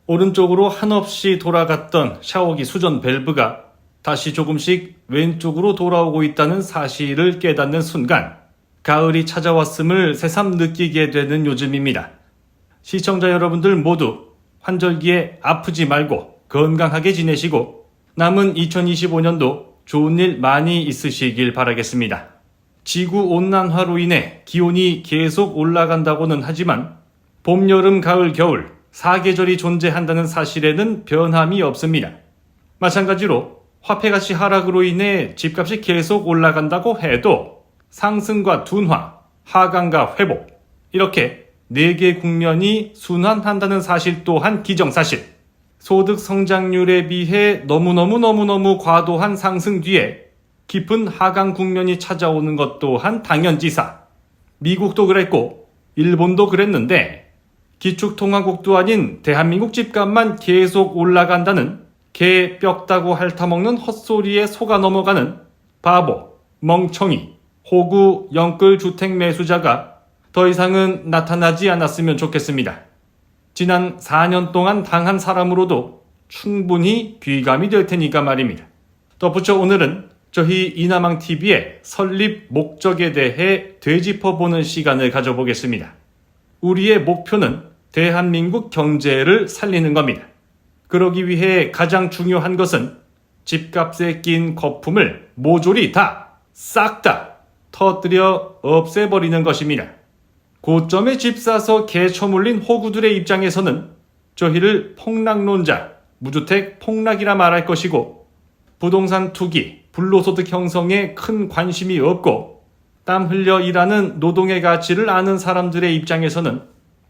오른쪽으로 한없이 돌아갔던 샤워기 수전 밸브가 다시 조금씩 왼쪽으로 돌아오고 있다는 사실을 깨닫는 순간 가을이 찾아왔음을 새삼 느끼게 되는 요즘입니다. 시청자 여러분들 모두 환절기에 아프지 말고 건강하게 지내시고 남은 2025년도 좋은 일 많이 있으시길 바라겠습니다. 지구온난화로 인해 기온이 계속 올라간다고는 하지만 봄, 여름, 가을, 겨울 4계절이 존재한다는 사실에는 변함이 없습니다. 마찬가지로 화폐가치 하락으로 인해 집값이 계속 올라간다고 해도 상승과 둔화, 하강과 회복 이렇게 4개 국면이 순환한다는 사실 또한 기정사실. 소득 성장률에 비해 너무너무 과도한 상승 뒤에 깊은 하강 국면이 찾아오는 것 또한 당연지사. 미국도 그랬고 일본도 그랬는데 기축통화국도 아닌 대한민국 집값만 계속 올라간다는 개 뼈다고 핥아먹는 헛소리에 속아 넘어가는 바보, 멍청이, 호구, 영끌 주택 매수자가 더 이상은 나타나지 않았으면 좋겠습니다. 지난 4년 동안 당한 사람으로도 충분히 귀감이 될 테니까 말입니다. 덧붙여 오늘은 저희 이나망TV의 설립 목적에 대해 되짚어보는 시간을 가져보겠습니다. 우리의 목표는 대한민국 경제를 살리는 겁니다. 그러기 위해 가장 중요한 것은 집값에 낀 거품을 모조리 싹 다 터뜨려 없애버리는 것입니다. 고점에 집 사서 개 처물린 호구들의 입장에서는 저희를 폭락론자, 무주택 폭락이라 말할 것이고 부동산 투기, 불로소득 형성에 큰 관심이 없고 땀 흘려 일하는 노동의 가치를 아는 사람들의 입장에서는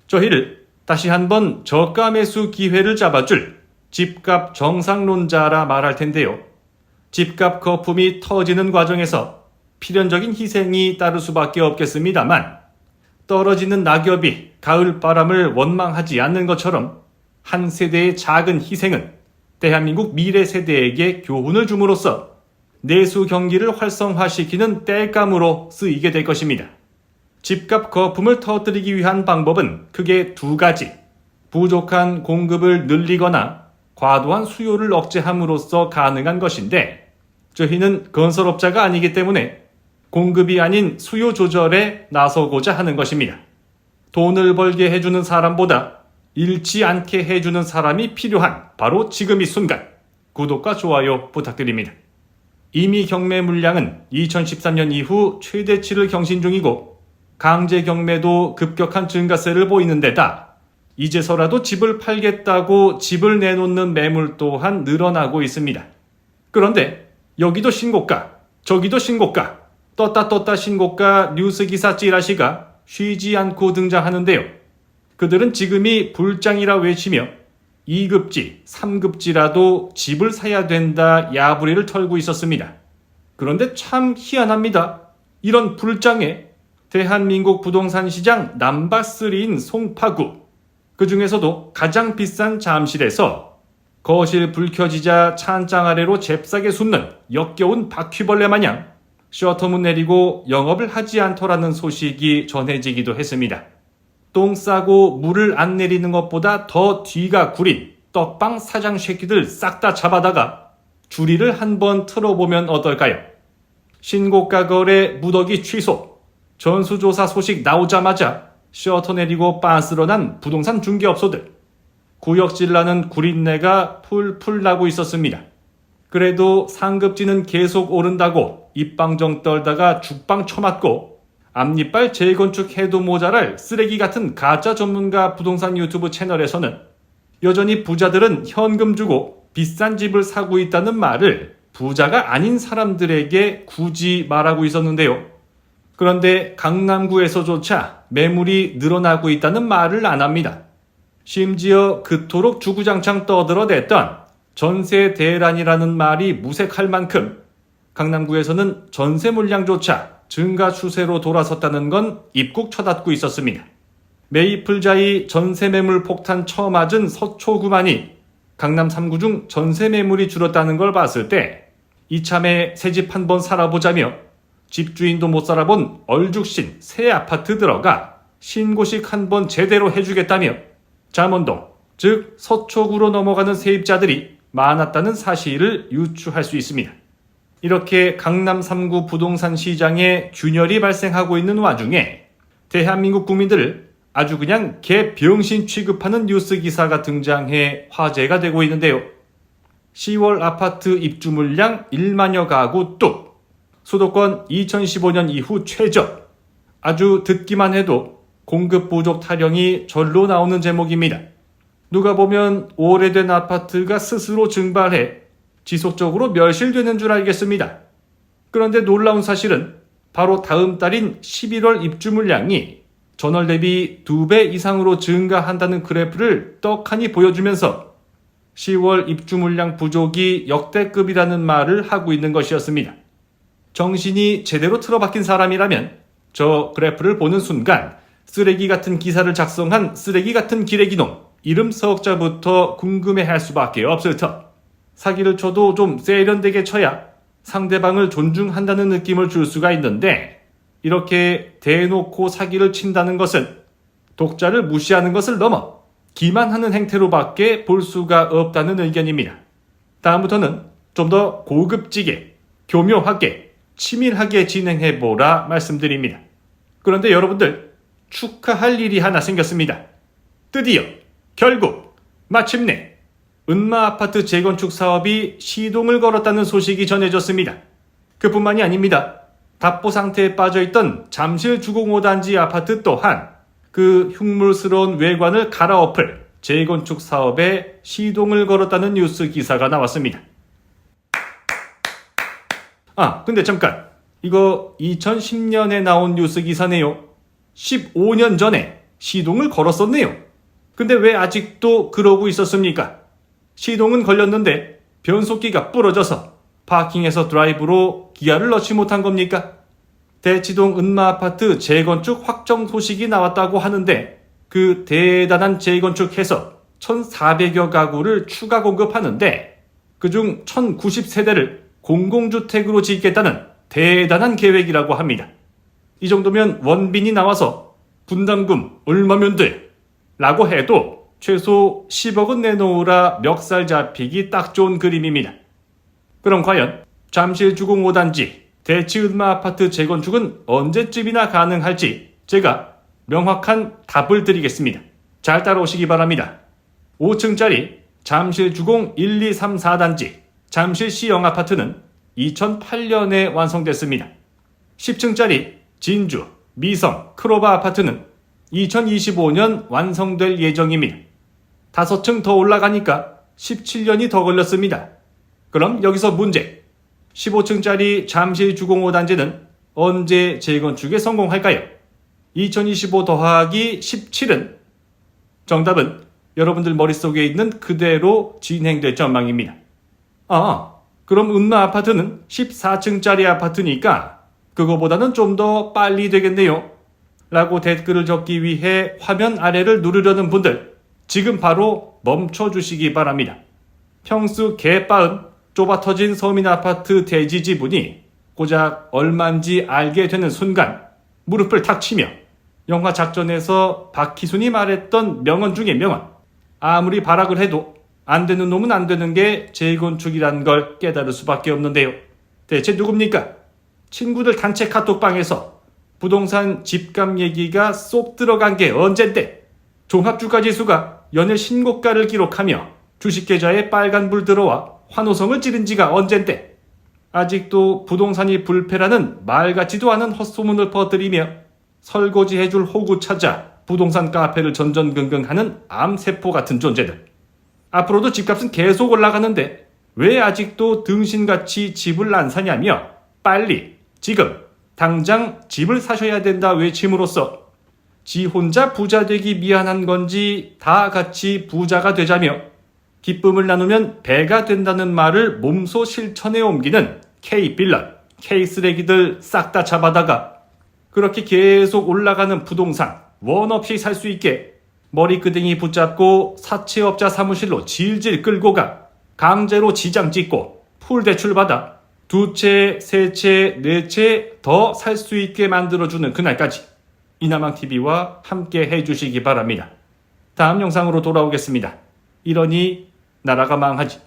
저희를 다시 한번 저가 매수 기회를 잡아줄 집값 정상론자라 말할 텐데요. 집값 거품이 터지는 과정에서 필연적인 희생이 따를 수밖에 없겠습니다만 떨어지는 낙엽이 가을바람을 원망하지 않는 것처럼 한 세대의 작은 희생은 대한민국 미래 세대에게 교훈을 줌으로써 내수 경기를 활성화시키는 땔감으로 쓰이게 될 것입니다. 집값 거품을 터뜨리기 위한 방법은 크게 2가지. 부족한 공급을 늘리거나 과도한 수요를 억제함으로써 가능한 것인데 저희는 건설업자가 아니기 때문에 공급이 아닌 수요 조절에 나서고자 하는 것입니다. 돈을 벌게 해주는 사람보다 잃지 않게 해주는 사람이 필요한 바로 지금 이 순간 구독과 좋아요 부탁드립니다. 이미 경매 물량은 2013년 이후 최대치를 경신 중이고 강제 경매도 급격한 증가세를 보이는 데다 이제서라도 집을 팔겠다고 집을 내놓는 매물 또한 늘어나고 있습니다. 그런데 여기도 신고가, 저기도 신고가, 떴다 신고가 뉴스기사 찌라시가 쉬지 않고 등장하는데요. 그들은 지금이 불장이라 외치며 2급지, 3급지라도 집을 사야 된다 야부리를 털고 있었습니다. 그런데 참 희한합니다. 이런 불장에 대한민국 부동산 시장 넘버3인 송파구, 그 중에서도 가장 비싼 잠실에서 거실 불 켜지자 찬장 아래로 잽싸게 숨는 역겨운 바퀴벌레 마냥 셔터문 내리고 영업을 하지 않더라는 소식이 전해지기도 했습니다. 똥 싸고 물을 안 내리는 것보다 더 뒤가 구린 떡방 사장 새끼들 싹 다 잡아다가 주리를 한번 틀어보면 어떨까요? 신고가 거래 무더기 취소, 전수조사 소식 나오자마자 셔터 내리고 빤스러난 부동산 중개업소들, 구역질 나는 구린내가 풀풀 나고 있었습니다. 그래도 상급지는 계속 오른다고 입방정 떨다가 죽방 쳐맞고 앞니빨 재건축 해도 모자랄 쓰레기 같은 가짜 전문가 부동산 유튜브 채널에서는 여전히 부자들은 현금 주고 비싼 집을 사고 있다는 말을 부자가 아닌 사람들에게 굳이 말하고 있었는데요. 그런데 강남구에서조차 매물이 늘어나고 있다는 말을 안 합니다. 심지어 그토록 주구장창 떠들어댔던 전세 대란이라는 말이 무색할 만큼 강남구에서는 전세 물량조차 증가 추세로 돌아섰다는 건 입국 쳐닫고 있었습니다. 메이플자이 전세 매물 폭탄 처맞은 서초구만이 강남 3구 중 전세 매물이 줄었다는 걸 봤을 때 이참에 새집 한번 살아보자며 집주인도 못 살아본 얼죽신 새 아파트 들어가 신고식 한번 제대로 해주겠다며 잠원동, 즉 서촉으로 넘어가는 세입자들이 많았다는 사실을 유추할 수 있습니다. 이렇게 강남 3구 부동산 시장에 균열이 발생하고 있는 와중에 대한민국 국민들을 아주 그냥 개병신 취급하는 뉴스 기사가 등장해 화제가 되고 있는데요. 10월 아파트 입주 물량 1만여 가구 뚝, 수도권 2015년 이후 최저. 아주 듣기만 해도 공급 부족 타령이 절로 나오는 제목입니다. 누가 보면 오래된 아파트가 스스로 증발해 지속적으로 멸실되는 줄 알겠습니다. 그런데 놀라운 사실은 바로 다음 달인 11월 입주 물량이 전월 대비 2배 이상으로 증가한다는 그래프를 떡하니 보여주면서 10월 입주 물량 부족이 역대급이라는 말을 하고 있는 것이었습니다. 정신이 제대로 틀어박힌 사람이라면 저 그래프를 보는 순간 쓰레기 같은 기사를 작성한 쓰레기 같은 기레기놈 이름 서역자부터 궁금해할 수밖에 없을 터. 사기를 쳐도 좀 세련되게 쳐야 상대방을 존중한다는 느낌을 줄 수가 있는데 이렇게 대놓고 사기를 친다는 것은 독자를 무시하는 것을 넘어 기만하는 행태로밖에 볼 수가 없다는 의견입니다. 다음부터는 좀 더 고급지게, 교묘하게, 치밀하게 진행해보라 말씀드립니다. 그런데 여러분들 축하할 일이 하나 생겼습니다. 드디어 결국 마침내 은마아파트 재건축 사업이 시동을 걸었다는 소식이 전해졌습니다. 그뿐만이 아닙니다. 답보 상태에 빠져있던 잠실 주공 5단지 아파트 또한 그 흉물스러운 외관을 갈아엎을 재건축 사업에 시동을 걸었다는 뉴스 기사가 나왔습니다. 근데 잠깐, 이거 2010년에 나온 뉴스 기사네요. 15년 전에 시동을 걸었었네요. 근데 왜 아직도 그러고 있었습니까? 시동은 걸렸는데 변속기가 부러져서 파킹에서 드라이브로 기아를 넣지 못한 겁니까? 대치동 은마아파트 재건축 확정 소식이 나왔다고 하는데 그 대단한 재건축해서 1,400여 가구를 추가 공급하는데 그중 1,090세대를 공공주택으로 짓겠다는 대단한 계획이라고 합니다. 이 정도면 원빈이 나와서 분담금 얼마면 돼? 라고 해도 최소 10억은 내놓으라 멱살 잡히기 딱 좋은 그림입니다. 그럼 과연 잠실 주공 5단지 대치 은마아파트 재건축은 언제쯤이나 가능할지 제가 명확한 답을 드리겠습니다. 잘 따라오시기 바랍니다. 5층짜리 잠실 주공 1, 2, 3, 4단지 잠실 C형 아파트는 2008년에 완성됐습니다. 10층짜리 진주, 미성, 크로바 아파트는 2025년 완성될 예정입니다. 5층 더 올라가니까 17년이 더 걸렸습니다. 그럼 여기서 문제. 15층짜리 잠실 주공 5단지는 언제 재건축에 성공할까요? 2025 더하기 17은? 정답은 여러분들 머릿속에 있는 그대로 진행될 전망입니다. 그럼 은마 아파트는 14층짜리 아파트니까 그거보다는 좀 더 빨리 되겠네요. 라고 댓글을 적기 위해 화면 아래를 누르려는 분들 지금 바로 멈춰주시기 바랍니다. 평수 개빠은 좁아터진 서민아파트 대지 지분이 고작 얼만지 알게 되는 순간 무릎을 탁 치며 영화 작전에서 박희순이 말했던 명언 중에 명언, 아무리 발악을 해도 안 되는 놈은 안 되는 게 재건축이란 걸 깨달을 수밖에 없는데요. 대체 누굽니까? 친구들 단체 카톡방에서 부동산 집값 얘기가 쏙 들어간 게 언젠데 종합주가지수가 연일 신고가를 기록하며 주식계좌에 빨간불 들어와 환호성을 지른 지가 언젠데 아직도 부동산이 불패라는 말 같지도 않은 헛소문을 퍼뜨리며 설거지해줄 호구 찾아 부동산 카페를 전전긍긍하는 암세포 같은 존재들. 앞으로도 집값은 계속 올라가는데 왜 아직도 등신같이 집을 안 사냐며 빨리 지금 당장 집을 사셔야 된다 외침으로써 지 혼자 부자 되기 미안한 건지 다 같이 부자가 되자며 기쁨을 나누면 배가 된다는 말을 몸소 실천에 옮기는 K빌런, K쓰레기들 싹 다 잡아다가 그렇게 계속 올라가는 부동산 원 없이 살 수 있게 머리끄댕이 붙잡고 사채업자 사무실로 질질 끌고 가 강제로 지장 찍고 풀 대출 받아 2채, 3채, 4채 더 살 수 있게 만들어주는 그날까지 이나망TV와 함께 해주시기 바랍니다. 다음 영상으로 돌아오겠습니다. 이러니 나라가 망하지.